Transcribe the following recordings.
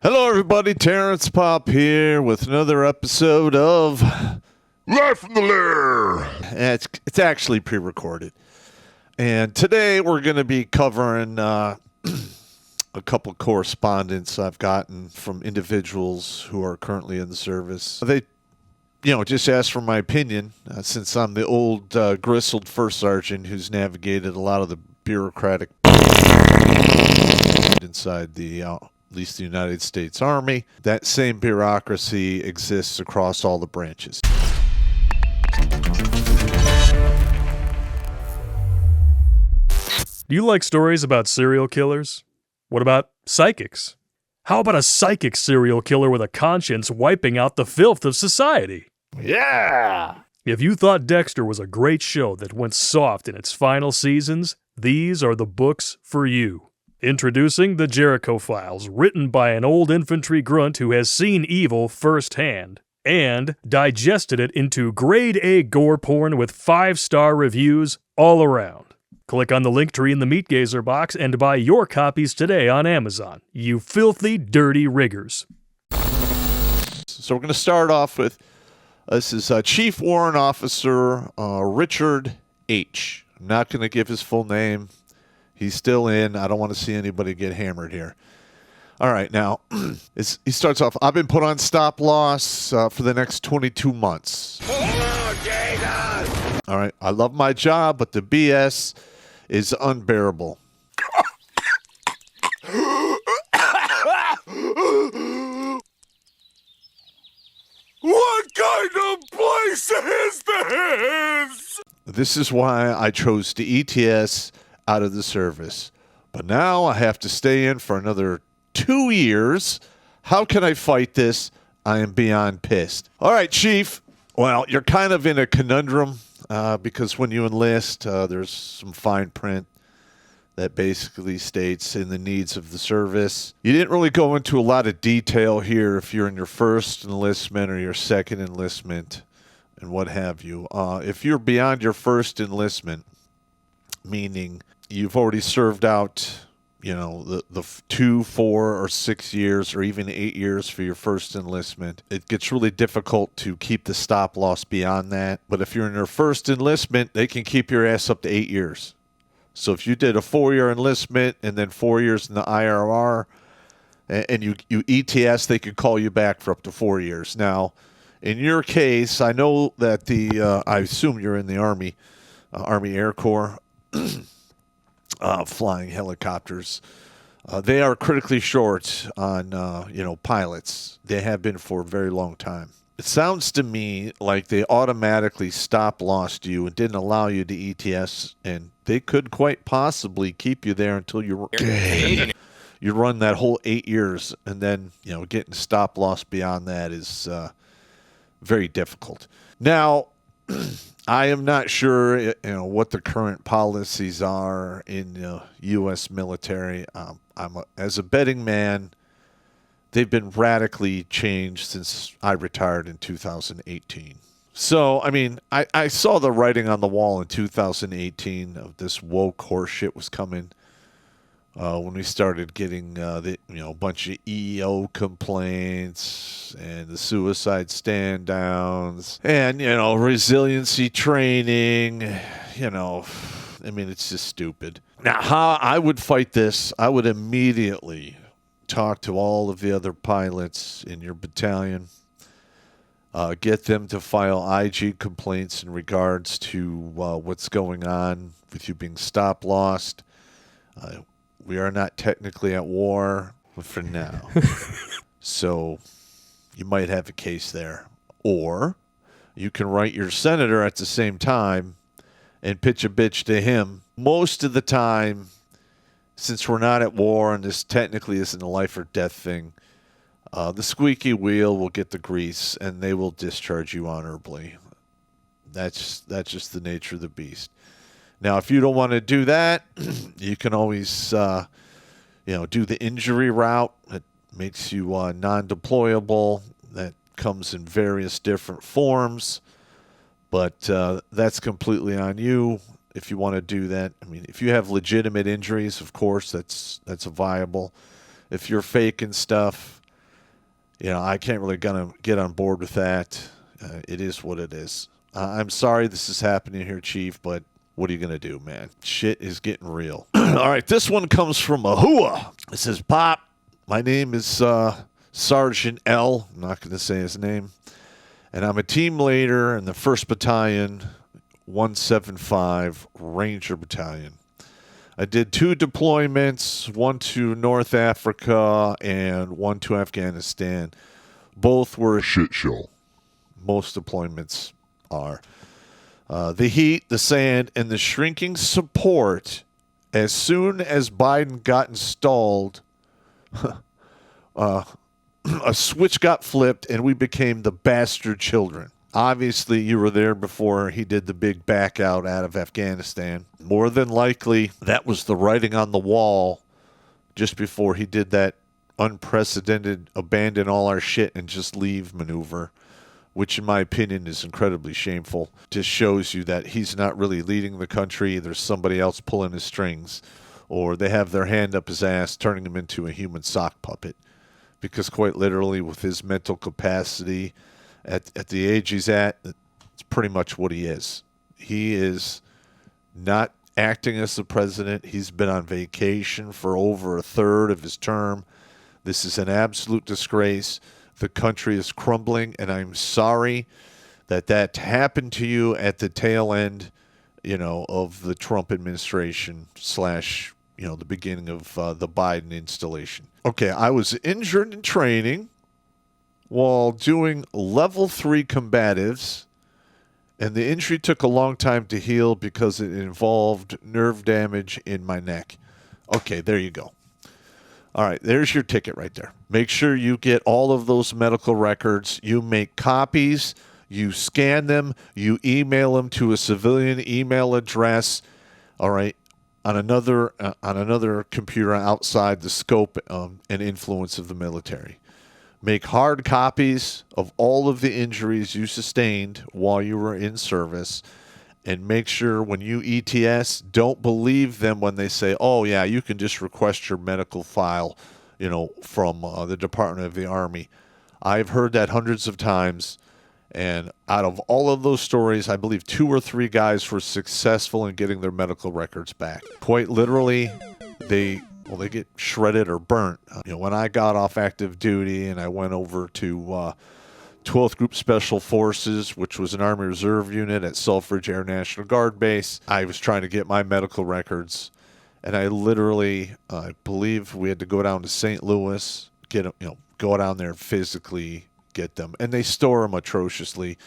Hello, everybody. Terrence Popp here with another episode of Live from the Lair. It's actually pre-recorded. And today we're going to be covering a couple correspondence I've gotten from individuals who are currently in the service. They, just asked for my opinion since I'm the old gristled first sergeant who's navigated a lot of the bureaucratic inside the at least the United States Army. That same bureaucracy exists across all the branches. Do you like stories about serial killers? What about psychics? How about a psychic serial killer with a conscience wiping out the filth of society? Yeah! If you thought Dexter was a great show that went soft in its final seasons, these are the books for you. Introducing the Jericho Files, written by an old infantry grunt who has seen evil firsthand, and digested it into grade A gore porn with 5-star reviews all around. Click on the link tree in the Meat Gazer box and buy your copies today on Amazon, you filthy, dirty riggers. So we're going to start off with, this is Chief Warrant Officer Richard H. I'm not going to give his full name. He's still in. I don't want to see anybody get hammered here. All right, now, he starts off, I've been put on stop loss for the next 22 months. Oh, Jesus! All right, I love my job, but the BS is unbearable. What kind of place is this? This is why I chose to ETS out of the service. But now I have to stay in for another 2 years. How can I fight this? I am beyond pissed. All right, Chief. Well, you're kind of in a conundrum because when you enlist, there's some fine print that basically states in the needs of the service. You didn't really go into a lot of detail here if you're in your first enlistment or your second enlistment and what have you. If you're beyond your first enlistment, meaning you've already served out, the 2, 4, or 6 years, or even 8 years for your first enlistment, it gets really difficult to keep the stop loss beyond that. But if you're in your first enlistment, they can keep your ass up to 8 years. So if you did a 4-year enlistment and then 4 years in the IRR, and you ETS, they could call you back for up to 4 years. Now, in your case, I know that I assume you're in the Army, Army Air Corps, flying helicopters. They are critically short on, pilots. They have been for a very long time. It sounds to me like they automatically stop-lossed you and didn't allow you to ETS, and they could quite possibly keep you there until you run that whole 8 years, and then, getting stop-loss beyond that is very difficult. Now, I am not sure, what the current policies are in the U.S. military. As a betting man, they've been radically changed since I retired in 2018. So, I saw the writing on the wall in 2018 of this woke horse shit was coming when we started getting a bunch of EO complaints and the suicide stand downs and, resiliency training, it's just stupid. Now, how I would fight this, I would immediately talk to all of the other pilots in your battalion, get them to file IG complaints in regards to what's going on with you being stop-lossed. We are not technically at war for now. So you might have a case there. Or you can write your senator at the same time and pitch a bitch to him. Most of the time, since we're not at war and this technically isn't a life or death thing, the squeaky wheel will get the grease and they will discharge you honorably. That's just the nature of the beast. Now, if you don't want to do that, you can always, do the injury route. It makes you non-deployable. That comes in various different forms, but that's completely on you if you want to do that. If you have legitimate injuries, of course, that's a viable. If you're faking stuff, I can't really gonna get on board with that. It is what it is. I'm sorry this is happening here, Chief, but what are you going to do, man? Shit is getting real. All right, this one comes from Ahua. It says, Popp, my name is Sergeant L. I'm not going to say his name. And I'm a team leader in the 1st Battalion, 175 Ranger Battalion. I did 2 deployments, one to North Africa and one to Afghanistan. Both were a shit show. Most deployments are. The heat, the sand, and the shrinking support. As soon as Biden got installed, a switch got flipped and we became the bastard children. Obviously, you were there before he did the big back out of Afghanistan. More than likely, that was the writing on the wall just before he did that unprecedented abandon all our shit and just leave maneuver, which in my opinion is incredibly shameful. Just shows you that he's not really leading the country. There's somebody else pulling his strings, or they have their hand up his ass, turning him into a human sock puppet. Because quite literally, with his mental capacity, at the age he's at, it's pretty much what he is. He is not acting as the president. He's been on vacation for over a third of his term. This is an absolute disgrace. The country is crumbling, and I'm sorry that happened to you at the tail end, of the Trump administration / the beginning of the Biden installation. Okay, I was injured in training while doing level 3 combatives, and the injury took a long time to heal because it involved nerve damage in my neck. Okay, there you go. All right, there's your ticket right there. Make sure you get all of those medical records. You make copies, you scan them, you email them to a civilian email address, all right, on another computer outside the scope and influence of the military. Make hard copies of all of the injuries you sustained while you were in service, and make sure when you ETS, don't believe them when they say, oh, yeah, you can just request your medical file, from the Department of the Army. I've heard that hundreds of times, and out of all of those stories, I believe 2 or 3 guys were successful in getting their medical records back. Quite literally, they get shredded or burnt. When I got off active duty and I went over to 12th Group Special Forces, which was an Army Reserve unit at Selfridge Air National Guard Base, I was trying to get my medical records, and I literally, I believe we had to go down to St. Louis, go down there and physically get them, and they store them atrociously.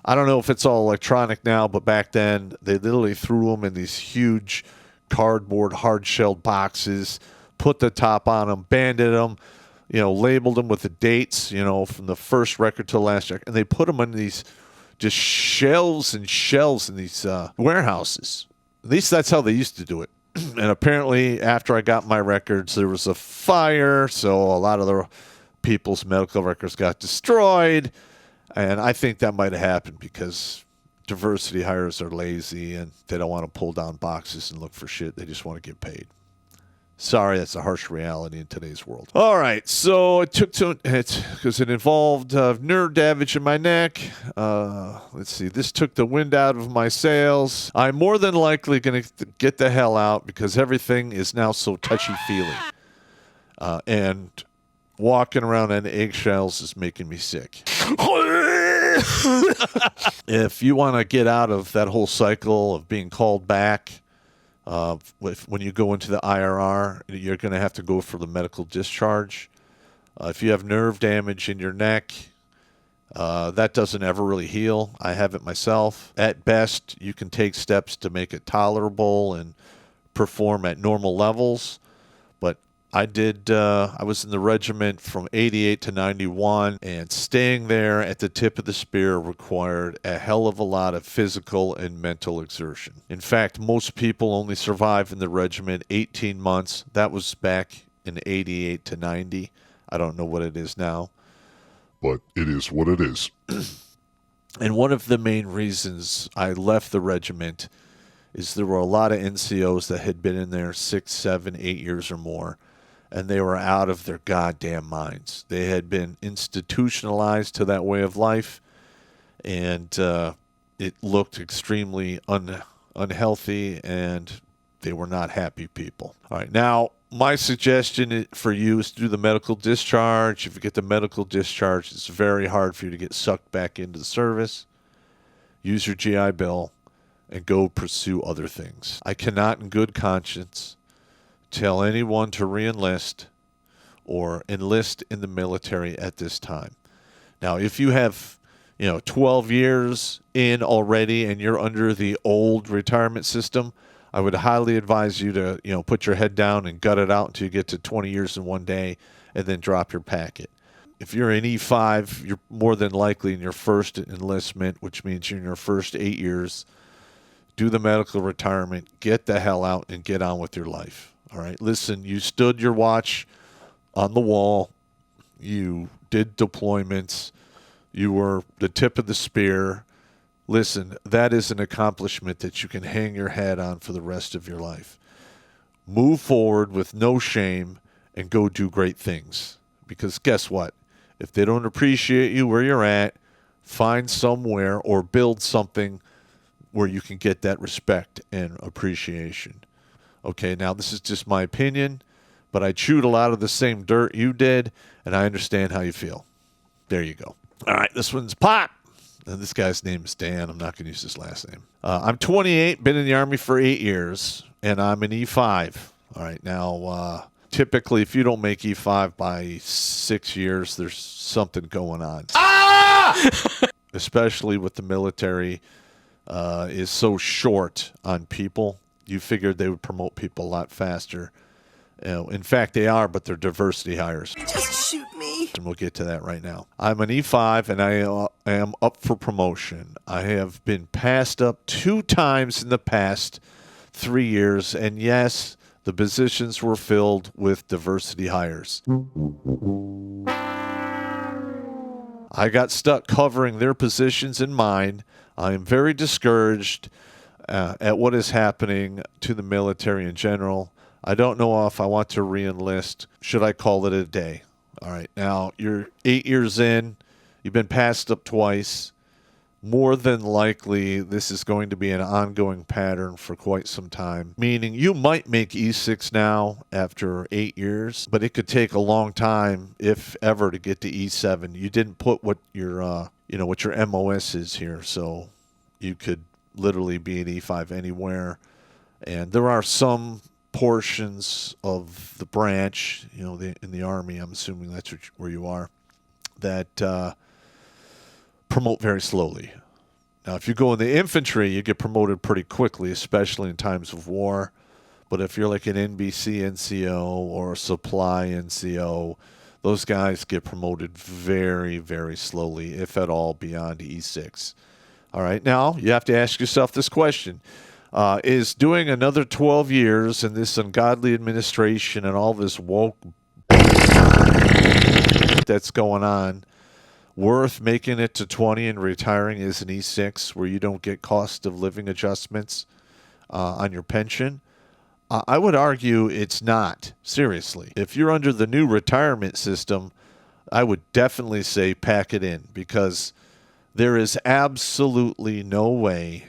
I don't know if it's all electronic now, but back then they literally threw them in these huge cardboard hard-shelled boxes, put the top on them, banded them, labeled them with the dates, from the first record to the last record, and they put them in these just shelves and shelves in these warehouses. At least that's how they used to do it. And apparently, after I got my records, there was a fire, so a lot of the people's medical records got destroyed, and I think that might have happened because diversity hires are lazy and they don't want to pull down boxes and look for shit. They just want to get paid. Sorry, that's a harsh reality in today's world. All right, so it took because it involved nerve damage in my neck. Let's see, this took the wind out of my sails. I'm more than likely going to get the hell out because everything is now so touchy-feely. And walking around on eggshells is making me sick. If you want to get out of that whole cycle of being called back, when you go into the IRR, you're going to have to go for the medical discharge. If you have nerve damage in your neck, that doesn't ever really heal. I have it myself. At best, you can take steps to make it tolerable and perform at normal levels. But I was in the regiment from 88 to 91, and staying there at the tip of the spear required a hell of a lot of physical and mental exertion. In fact, most people only survive in the regiment 18 months. That was back in 88 to 90. I don't know what it is now. But it is what it is. And one of the main reasons I left the regiment is there were a lot of NCOs that had been in there 6, 7, 8 years or more. and they were out of their goddamn minds. They had been institutionalized to that way of life, and it looked extremely unhealthy, and they were not happy people. All right, now my suggestion for you is to do the medical discharge. If you get the medical discharge, it's very hard for you to get sucked back into the service. Use your GI Bill and go pursue other things. I cannot in good conscience tell anyone to re-enlist or enlist in the military at this time. Now, if you have 12 years in already and you're under the old retirement system, I would highly advise you to, put your head down and gut it out until you get to 20 years in one day and then drop your packet. If you're in E5, you're more than likely in your first enlistment, which means you're in your first 8 years. Do the medical retirement, get the hell out, and get on with your life. All right? Listen, you stood your watch on the wall. You did deployments. You were the tip of the spear. Listen, that is an accomplishment that you can hang your hat on for the rest of your life. Move forward with no shame and go do great things. Because guess what? If they don't appreciate you where you're at, find somewhere or build something where you can get that respect and appreciation. Okay, now this is just my opinion, but I chewed a lot of the same dirt you did, and I understand how you feel. There you go. All right, this one's Popp. And this guy's name is Dan. I'm not going to use his last name. I'm 28, been in the Army for 8 years, and I'm an E5. All right, now, typically, if you don't make E5 by 6 years, there's something going on. Especially with the military is so short on people. You figured they would promote people a lot faster. In fact, they are, but they're diversity hires. Just shoot me. And we'll get to that right now. I'm an E5, and I am up for promotion. I have been passed up 2 times in the past 3 years, and yes, the positions were filled with diversity hires. I got stuck covering their positions and mine. I am very discouraged at what is happening to the military in general. I don't know if I want to re-enlist. Should I call it a day? All right, now you're 8 years in. You've been passed up twice. More than likely, this is going to be an ongoing pattern for quite some time. Meaning you might make E6 now after 8 years, but it could take a long time, if ever, to get to E7. You didn't put what your what your MOS is here, so you could literally be an E5 anywhere. And there are some portions of the branch, in the Army, I'm assuming that's where you are, that promote very slowly. Now, if you go in the infantry, you get promoted pretty quickly, especially in times of war. But if you're like an NBC NCO or a supply NCO, those guys get promoted very, very slowly, if at all, beyond E6. All right, now you have to ask yourself this question. Is doing another 12 years in this ungodly administration and all this woke that's going on worth making it to 20 and retiring as an E6 where you don't get cost of living adjustments on your pension? I would argue it's not, seriously. If you're under the new retirement system, I would definitely say pack it in, because there is absolutely no way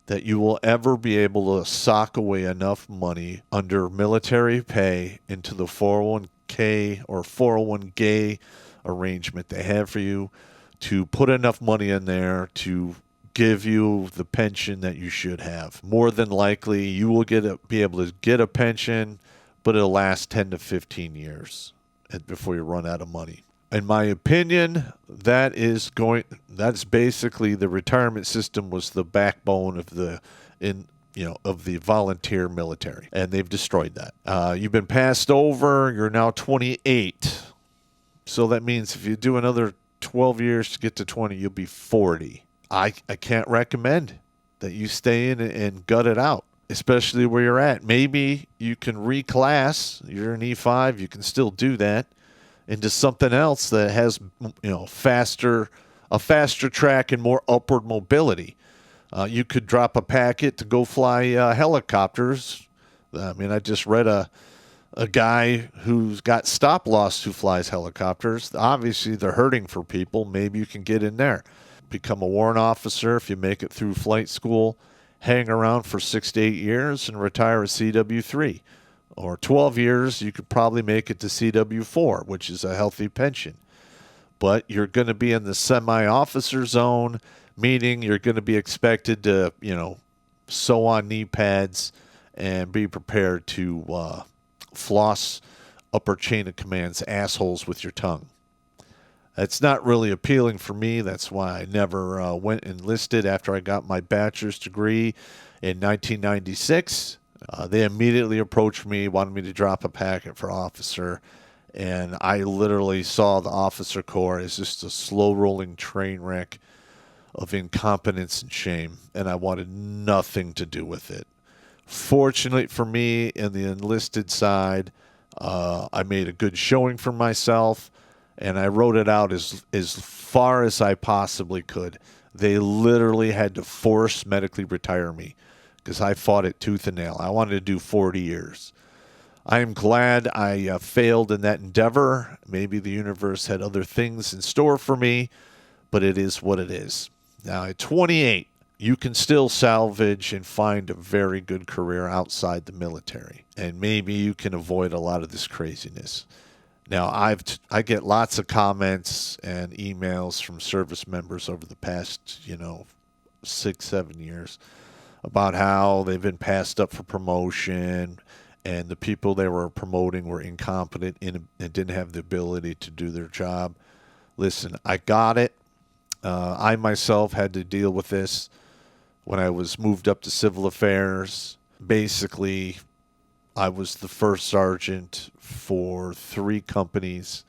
that you will ever be able to sock away enough money under military pay into the 401k or 401k arrangement they have for you to put enough money in there to give you the pension that you should have. More than likely, you will be able to get a pension, but it'll last 10 to 15 years before you run out of money. In my opinion, that's basically the retirement system was the backbone of the volunteer military, and they've destroyed that. You've been passed over. You're now 28, so that means if you do another 12 years to get to 20, you'll be 40. I can't recommend that you stay in and gut it out, especially where you're at. Maybe you can reclass. You're an E5. You can still do that into something else that has, a faster track and more upward mobility. You could drop a packet to go fly helicopters. I mean, I just read a a guy who's got stop-loss who flies helicopters. Obviously, they're hurting for people. Maybe you can get in there. Become a warrant officer if you make it through flight school. Hang around for 6 to 8 years and retire a CW3. Or 12 years, you could probably make it to CW4, which is a healthy pension. But you're going to be in the semi-officer zone, meaning you're going to be expected to, sew on knee pads and be prepared to floss upper chain of command's assholes with your tongue. That's not really appealing for me. That's why I never went enlisted after I got my bachelor's degree in 1996. They immediately approached me, wanted me to drop a packet for officer, and I literally saw the officer corps as just a slow-rolling train wreck of incompetence and shame, and I wanted nothing to do with it. Fortunately for me, in the enlisted side, I made a good showing for myself, and I wrote it out as far as I possibly could. They literally had to force medically retire me because I fought it tooth and nail. I wanted to do 40 years. I am glad I failed in that endeavor. Maybe the universe had other things in store for me, but it is what it is. Now, at 28, you can still salvage and find a very good career outside the military, and maybe you can avoid a lot of this craziness. Now, I get lots of comments and emails from service members over the past, 6-7 years about how they've been passed up for promotion, and the people they were promoting were incompetent and didn't have the ability to do their job. Listen, I got it. I myself had to deal with this when I was moved up to civil affairs. Basically, I was the first sergeant for 3 companies,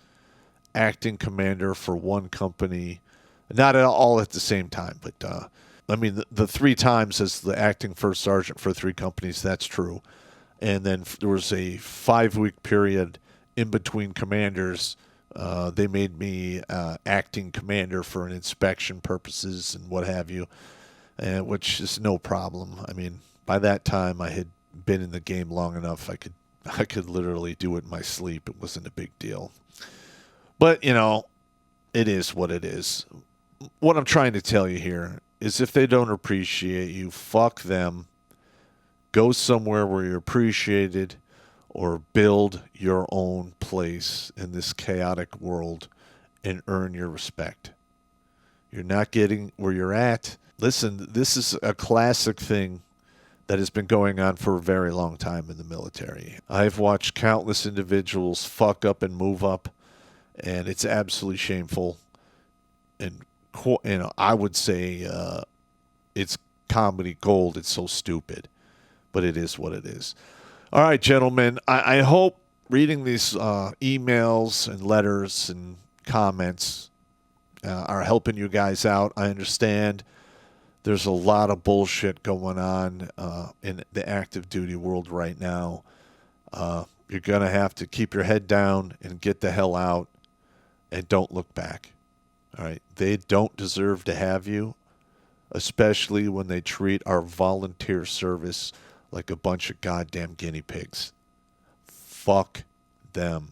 acting commander for 1 company, not at all at the same time, but the 3 times as the acting first sergeant for 3 companies, that's true. And then there was a 5-week period in between commanders. They made me acting commander for an inspection purposes and what have you, which is no problem. I mean, by that time I had been in the game long enough. I could literally do it in my sleep. It wasn't a big deal. But, it is what it is. What I'm trying to tell you here is if they don't appreciate you, fuck them. Go somewhere where you're appreciated, or build your own place in this chaotic world and earn your respect. You're not getting where you're at. Listen, this is a classic thing that has been going on for a very long time in the military. I've watched countless individuals fuck up and move up, and it's absolutely shameful. And I would say it's comedy gold. It's so stupid, but it is what it is. All right, gentlemen, I hope reading these emails and letters and comments are helping you guys out. I understand there's a lot of bullshit going on in the active duty world right now. You're going to have to keep your head down and get the hell out and don't look back. All right? They don't deserve to have you, especially when they treat our volunteer service like a bunch of goddamn guinea pigs. Fuck them.